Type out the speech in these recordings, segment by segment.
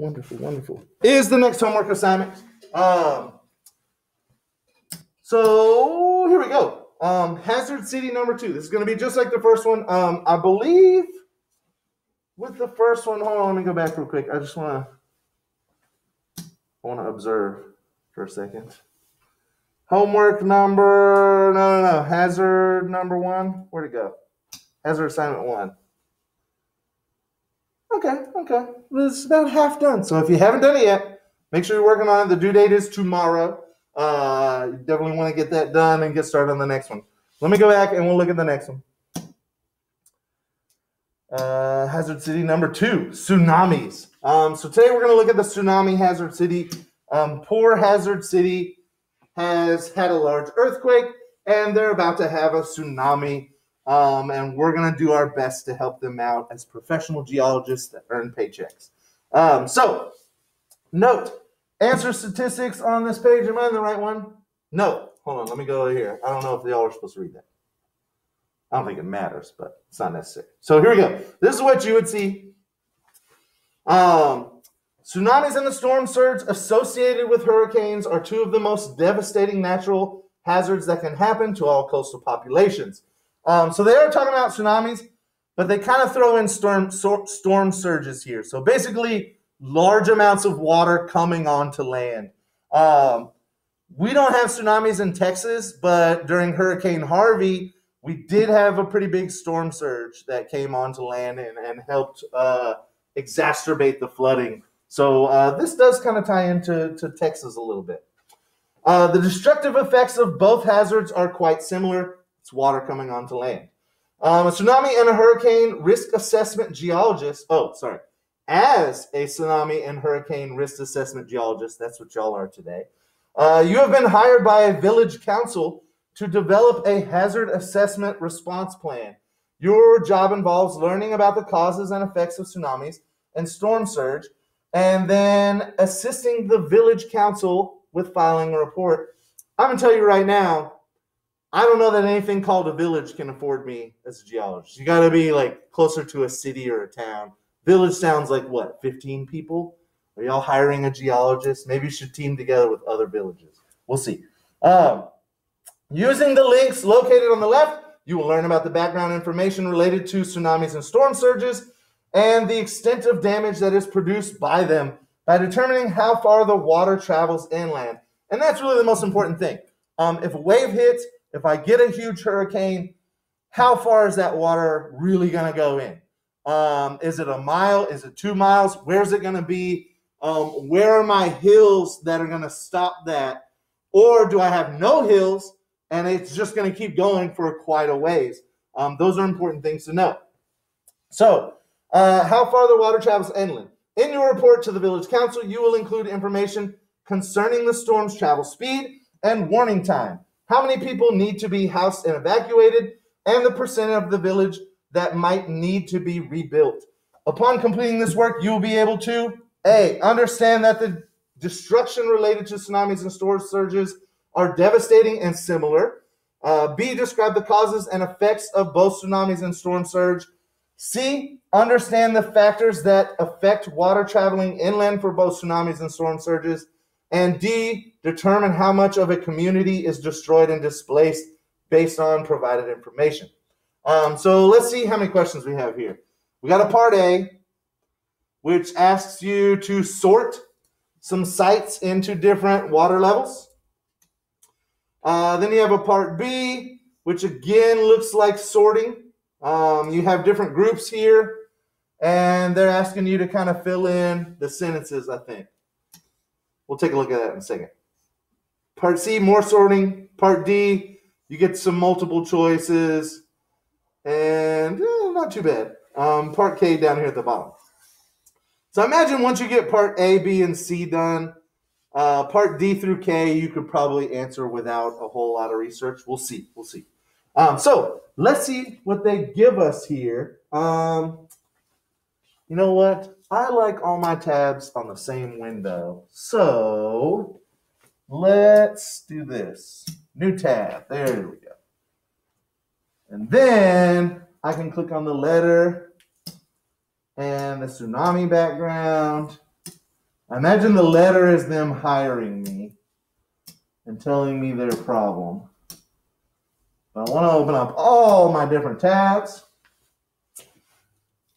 wonderful. Is the next homework assignment. So here we go. Hazard city number 2. This is going to be just like the first one. I believe with the first one, hold on, let me go back real quick. I just want to observe for a second. Homework number, no. Hazard number 1. Where'd it go? Hazard assignment 1. Okay. It's about half done. So if you haven't done it yet, make sure you're working on it. The due date is tomorrow. You definitely want to get that done and get started on the next one. Let me go back and we'll look at the next one. Hazard city number 2, tsunamis. So today we're going to look at the tsunami hazard city. Poor hazard city has had a large earthquake and they're about to have a tsunami. And we're going to do our best to help them out as professional geologists that earn paychecks. So note, answer statistics on this page. Am I in the right one? No. Hold on. Let me go over here. I don't know if y'all are supposed to read that. I don't think it matters, but it's not necessary. So here we go. This is what you would see. Tsunamis and the storm surge associated with hurricanes are 2 of the most devastating natural hazards that can happen to all coastal populations. So they are talking about tsunamis, but they kind of throw in storm surges here. So basically, large amounts of water coming onto land. We don't have tsunamis in Texas, but during Hurricane Harvey, we did have a pretty big storm surge that came onto land and helped exacerbate the flooding. So this does kind of tie into Texas a little bit. The destructive effects of both hazards are quite similar. It's water coming onto land. A tsunami and a hurricane risk assessment geologist, as a tsunami and hurricane risk assessment geologist, that's what y'all are today, you have been hired by a village council to develop a hazard assessment response plan. Your job involves learning about the causes and effects of tsunamis and storm surge, and then assisting the village council with filing a report. I'm going to tell you right now, I don't know that anything called a village can afford me as a geologist. You got to be like closer to a city or a town. Village sounds like what, 15 people? Are y'all hiring a geologist? Maybe you should team together with other villages. We'll see. Using the links located on the left, you will learn about the background information related to tsunamis and storm surges and the extent of damage that is produced by them by determining how far the water travels inland. And that's really the most important thing. If a wave hits, if I get a huge hurricane, how far is that water really going to go in? Is it a mile? Is it 2 miles? Where's it going to be? Where are my hills that are going to stop that? Or do I have no hills and it's just going to keep going for quite a ways? Those are important things to know. So, how far the water travels inland. In your report to the village council, you will include information concerning the storm's travel speed and warning time. How many people need to be housed and evacuated, and the percent of the village that might need to be rebuilt. Upon completing this work, you will be able to A, understand that the destruction related to tsunamis and storm surges are devastating and similar. B, describe the causes and effects of both tsunamis and storm surge. C, understand the factors that affect water traveling inland for both tsunamis and storm surges. And D, determine how much of a community is destroyed and displaced based on provided information. So let's see how many questions we have here. We got a part A, which asks you to sort some sites into different water levels. Then you have a part B, which again looks like sorting. You have different groups here, and they're asking you to kind of fill in the sentences, I think. We'll take a look at that in a second. Part C, more sorting. Part D, you get some multiple choices, and not too bad. Part K down here at the bottom. So imagine once you get part A, B, and C done, part D through K, you could probably answer without a whole lot of research. We'll see. So let's see what they give us here. You know what? I like all my tabs on the same window. So let's do this. New tab. There we go. And then I can click on the letter and the tsunami background. I imagine the letter is them hiring me and telling me their problem. But I want to open up all my different tabs.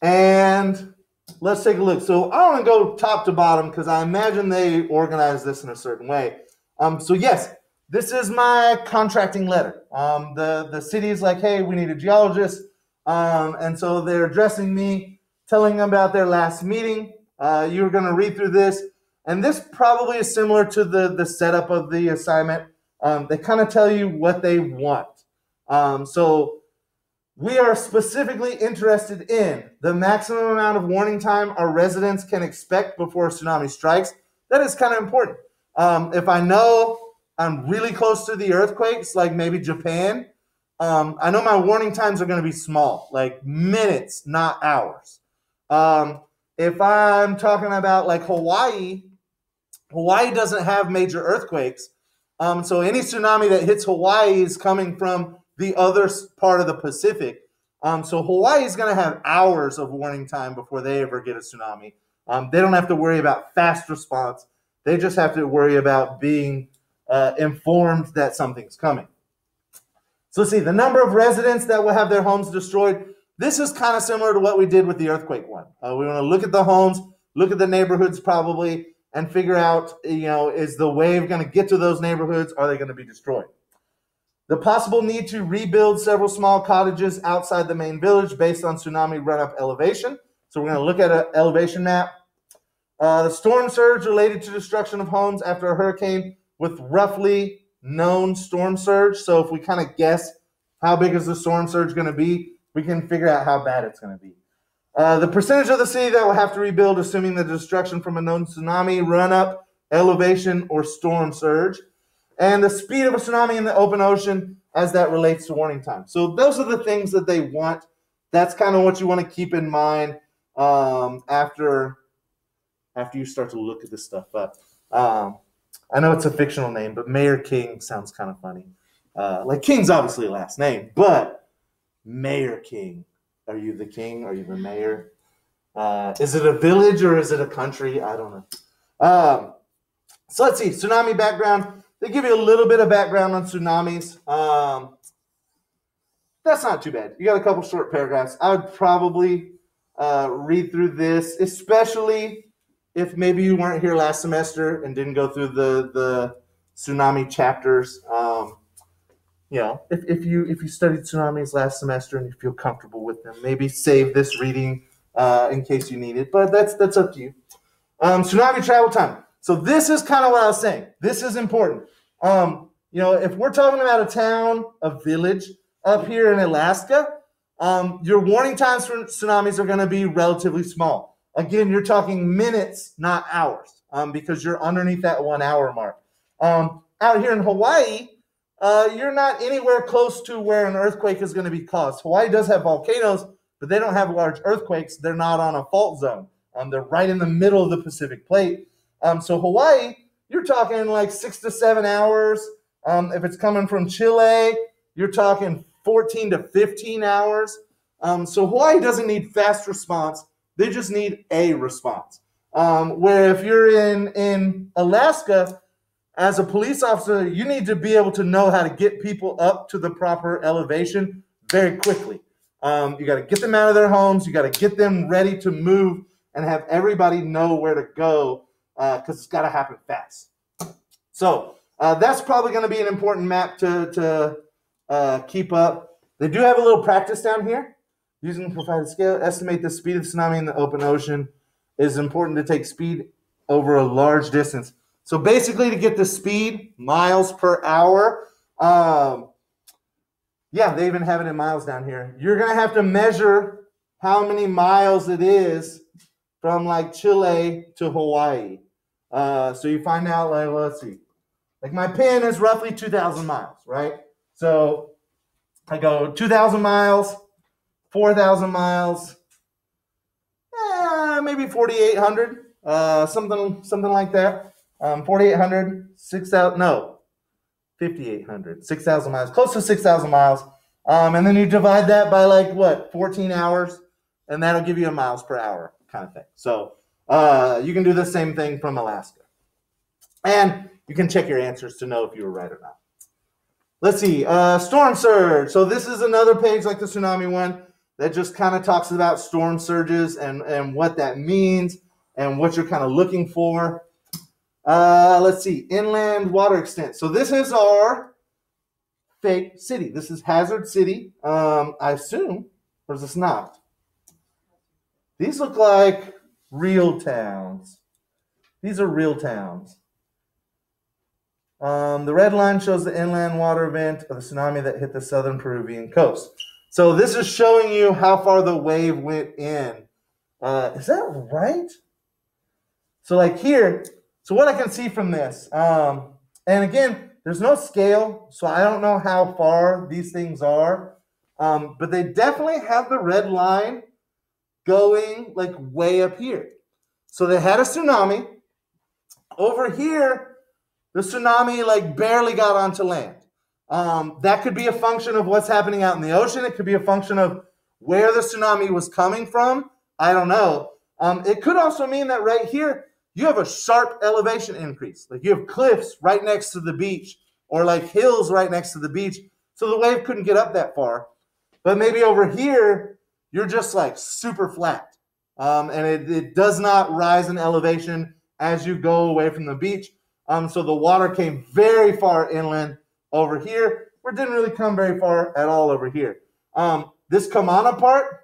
And let's take a look. So I want to go top to bottom because I imagine they organize this in a certain way. So yes, this is my contracting letter. The city is like, hey, we need a geologist. And so they're addressing me, telling them about their last meeting. You're going to read through this. And this probably is similar to the setup of the assignment. They kind of tell you what they want. So we are specifically interested in the maximum amount of warning time our residents can expect before a tsunami strikes. That is kind of important. If I know I'm really close to the earthquakes, like maybe Japan, I know my warning times are going to be small, like minutes, not hours. If I'm talking about like Hawaii doesn't have major earthquakes. So any tsunami that hits Hawaii is coming from the other part of the Pacific. So Hawaii is going to have hours of warning time before they ever get a tsunami. They don't have to worry about fast response. They just have to worry about being informed that something's coming. So let's see, the number of residents that will have their homes destroyed. This is kind of similar to what we did with the earthquake one. We want to look at the homes, look at the neighborhoods probably, and figure out, is the wave going to get to those neighborhoods? Are they going to be destroyed? The possible need to rebuild several small cottages outside the main village based on tsunami run-up elevation. So we're going to look at an elevation map. The storm surge related to destruction of homes after a hurricane with roughly known storm surge. So if we kind of guess how big is the storm surge going to be, we can figure out how bad it's going to be. The percentage of the city that will have to rebuild, assuming the destruction from a known tsunami, run-up, elevation, or storm surge. And the speed of a tsunami in the open ocean as that relates to warning time. So those are the things that they want. That's kind of what you want to keep in mind after you start to look at this stuff up. I know it's a fictional name, but Mayor King sounds kind of funny. Like King's obviously a last name, but Mayor King. Are you the king? Are you the mayor? Is it a village or is it a country? I don't know. So let's see. Tsunami background. They give you a little bit of background on tsunamis. That's not too bad. You got a couple short paragraphs. I would probably read through this, especially if maybe you weren't here last semester and didn't go through the tsunami chapters. If you studied tsunamis last semester and you feel comfortable with them, maybe save this reading in case you need it. But that's up to you. Tsunami travel time. So this is kind of what I was saying. This is important. If we're talking about a town, a village up here in Alaska, your warning times for tsunamis are going to be relatively small. Again, you're talking minutes, not hours, because you're underneath that 1 hour mark. Out here in Hawaii, you're not anywhere close to where an earthquake is going to be caused. Hawaii does have volcanoes, but they don't have large earthquakes. They're not on a fault zone. They're right in the middle of the Pacific plate. So Hawaii, you're talking like 6 to 7 hours. If it's coming from Chile, you're talking 14 to 15 hours. So Hawaii doesn't need fast response. They just need a response. Where if you're in Alaska, as a police officer, you need to be able to know how to get people up to the proper elevation very quickly. You got to get them out of their homes. You got to get them ready to move and have everybody know where to go because it's got to happen fast. So that's probably going to be an important map to keep up. They do have a little practice down here. Using the provided scale, estimate the speed of tsunami in the open ocean. It is important to take speed over a large distance. So basically to get the speed, miles per hour, they even have it in miles down here. You're going to have to measure how many miles it is from like Chile to Hawaii. So you find out, like, well, let's see. Like my pin is roughly 2,000 miles, right? So I go 2,000 miles, 4,000 miles, maybe 4,800, something like that. 4,800, 6,000, no, 5,800, 6,000 miles, close to 6,000 miles. And then you divide that by 14 hours, and that'll give you a miles per hour kind of thing. So You can do the same thing from Alaska. And you can check your answers to know if you were right or not. Let's see, storm surge. So this is another page like the tsunami one that just kind of talks about storm surges and what that means and what you're kind of looking for. Let's see, inland water extent. So this is our fake city. This is Hazard City, I assume, or is this not? These look like real towns. These are real towns. The red line shows the inland water event of the tsunami that hit the southern Peruvian coast. So this is showing you how far the wave went in. Is that right? So like here, so what I can see from this, and again, there's no scale, so I don't know how far these things are, but they definitely have the red line going like way up here. So they had a tsunami. Over here, the tsunami like barely got onto land. That could be a function of what's happening out in the ocean. It could be a function of where the tsunami was coming from. I don't know. It could also mean that right here, you have a sharp elevation increase. Like you have cliffs right next to the beach or like hills right next to the beach. So the wave couldn't get up that far. But maybe over here, you're just like super flat. And it does not rise in elevation as you go away from the beach. So the water came very far inland over here, where it didn't really come very far at all over here. This Kamana part,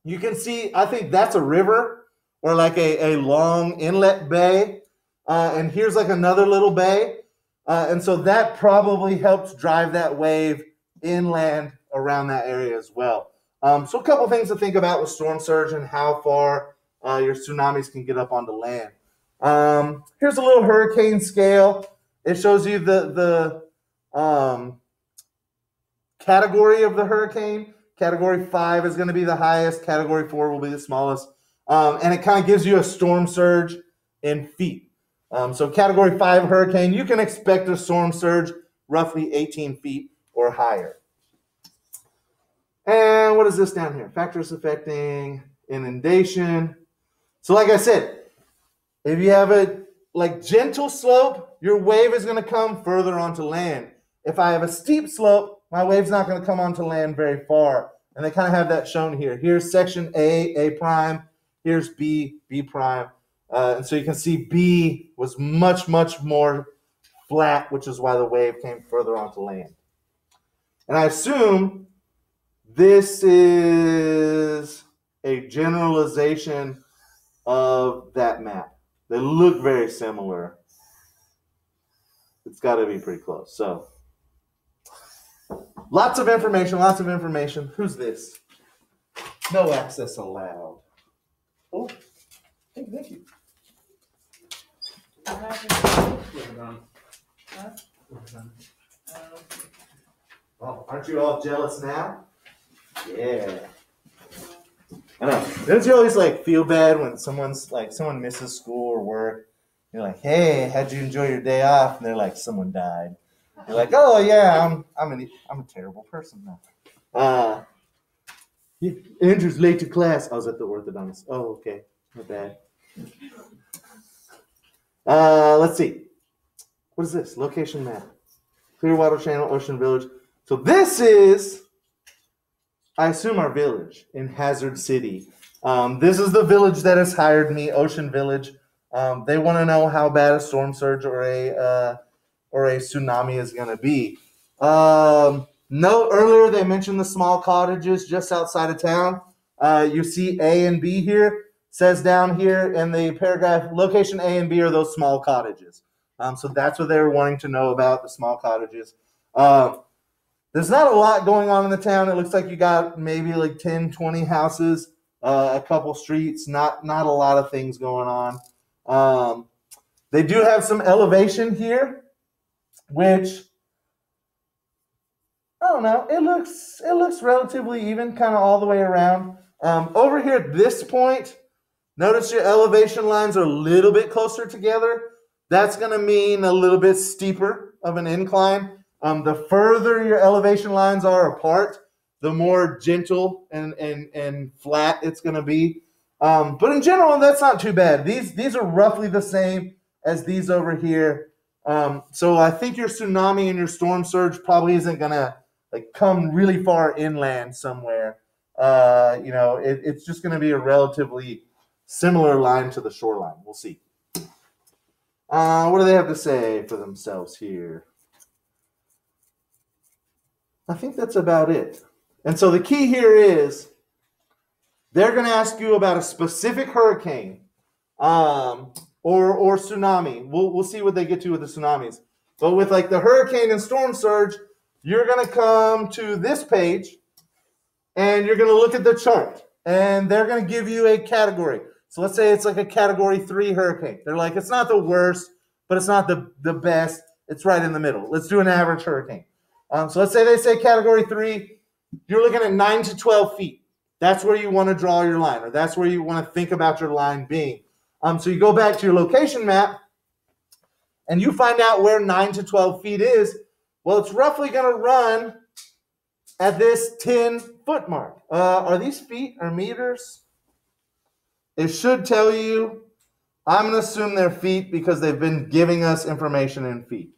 you can see, I think that's a river or like a long inlet bay. And here's like another little bay. And so that probably helped drive that wave inland around that area as well. So a couple things to think about with storm surge and how far your tsunamis can get up onto land. Here's a little hurricane scale. It shows you the category of the hurricane. Category 5 is going to be the highest. Category 4 will be the smallest. And it kind of gives you a storm surge in feet. So category 5 hurricane, you can expect a storm surge roughly 18 feet or higher. And what is this down here? Factors affecting inundation. So like I said, if you have a like gentle slope, your wave is going to come further onto land. If I have a steep slope, my wave's not going to come onto land very far. And they kind of have that shown here. Here's section A prime. Here's B prime. And so you can see B was much, much more flat, which is why the wave came further onto land. And I assume this is a generalization of that map. They look very similar. It's got to be pretty close. So, lots of information, lots of information. Who's this? No access allowed. Oh, hey, thank you. Oh, aren't you all jealous now? Yeah. I know. Don't you always like feel bad when someone misses school or work? You're like, hey, how'd you enjoy your day off? And they're like, someone died. You're like, oh yeah, I'm a terrible person now. Andrew's late to class. I was at the orthodontist. Oh, okay, not bad. Let's see. What is this? Location map. Clearwater Channel, Ocean Village. So this is, I assume, our village in Hazard City. This is the village that has hired me, Ocean Village. They want to know how bad a storm surge or a tsunami is going to be. No, earlier they mentioned the small cottages just outside of town. You see A and B here. Says down here in the paragraph, location A and B are those small cottages. So that's what they were wanting to know about, the small cottages. There's not a lot going on in the town. It looks like you got maybe like 10, 20 houses, a couple streets, not a lot of things going on. They do have some elevation here, which, I don't know, it looks relatively even kind of all the way around. Over here at this point, notice your elevation lines are a little bit closer together. That's going to mean a little bit steeper of an incline. The further your elevation lines are apart, the more gentle and flat it's going to be. But in general, that's not too bad. These are roughly the same as these over here. So I think your tsunami and your storm surge probably isn't gonna like come really far inland somewhere. It's just gonna be a relatively similar line to the shoreline. We'll see. What do they have to say for themselves here? I think that's about it. And so the key here is they're going to ask you about a specific hurricane or tsunami. We'll see what they get to with the tsunamis. But with like the hurricane and storm surge, you're going to come to this page and you're going to look at the chart. And they're going to give you a category. So let's say it's like a category 3 hurricane. They're like, it's not the worst, but it's not the best. It's right in the middle. Let's do an average hurricane. So let's say they say category 3. You're looking at 9 to 12 feet. That's where you want to draw your line, or that's where you want to think about your line being. So you go back to your location map, and you find out where 9 to 12 feet is. Well, it's roughly going to run at this 10-foot mark. Are these feet or meters? It should tell you. I'm going to assume they're feet because they've been giving us information in feet.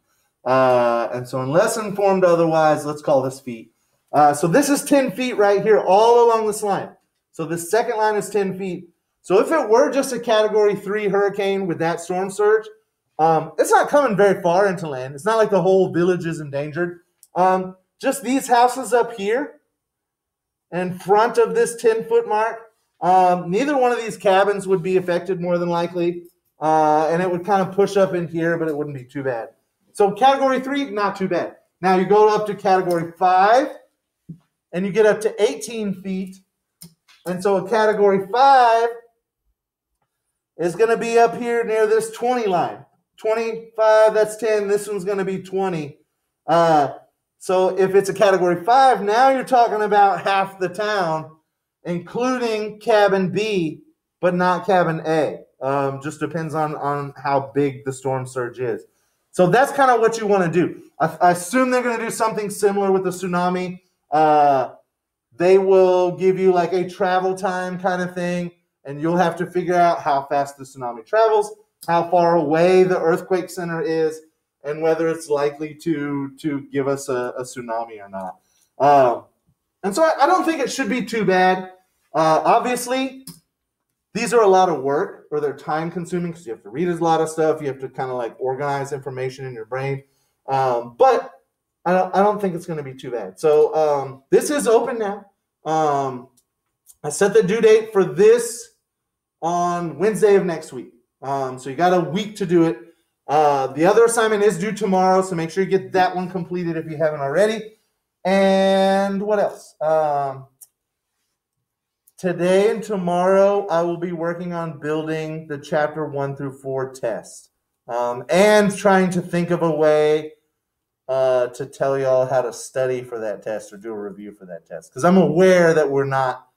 And so unless informed otherwise, let's call this feet. So this is 10 feet right here all along this line. So the second line is 10 feet. So if it were just a category 3 hurricane with that storm surge, it's not coming very far into land. It's not like the whole village is endangered. Just these houses up here in front of this 10-foot mark, neither one of these cabins would be affected more than likely. And it would kind of push up in here, but it wouldn't be too bad. So category 3, not too bad. Now you go up to category 5, and you get up to 18 feet. And so a category 5 is going to be up here near this 20 line. 25, that's 10. This one's going to be 20. So if it's a category 5, now you're talking about half the town, including cabin B, but not cabin A. Just depends on how big the storm surge is. So that's kind of what you want to do. I assume they're going to do something similar with the tsunami. They will give you like a travel time kind of thing, and you'll have to figure out how fast the tsunami travels, how far away the earthquake center is, and whether it's likely to give us a tsunami or not. And so I don't think it should be too bad. Obviously, these are a lot of work, or they're time consuming because you have to read a lot of stuff. You have to kind of like organize information in your brain. But I don't think it's going to be too bad. So this is open now. I set the due date for this on Wednesday of next week. So you got a week to do it. The other assignment is due tomorrow, so make sure you get that one completed if you haven't already. And what else? Today and tomorrow, I will be working on building the chapter 1 through 4 test and trying to think of a way to tell y'all how to study for that test or do a review for that test. Because I'm aware that we're not,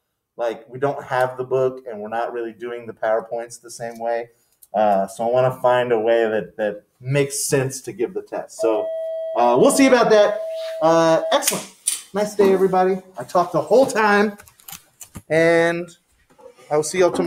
we don't have the book and we're not really doing the PowerPoints the same way. So I want to find a way that makes sense to give the test. So we'll see about that. Excellent. Nice day, everybody. I talked the whole time. And I will see y'all tomorrow.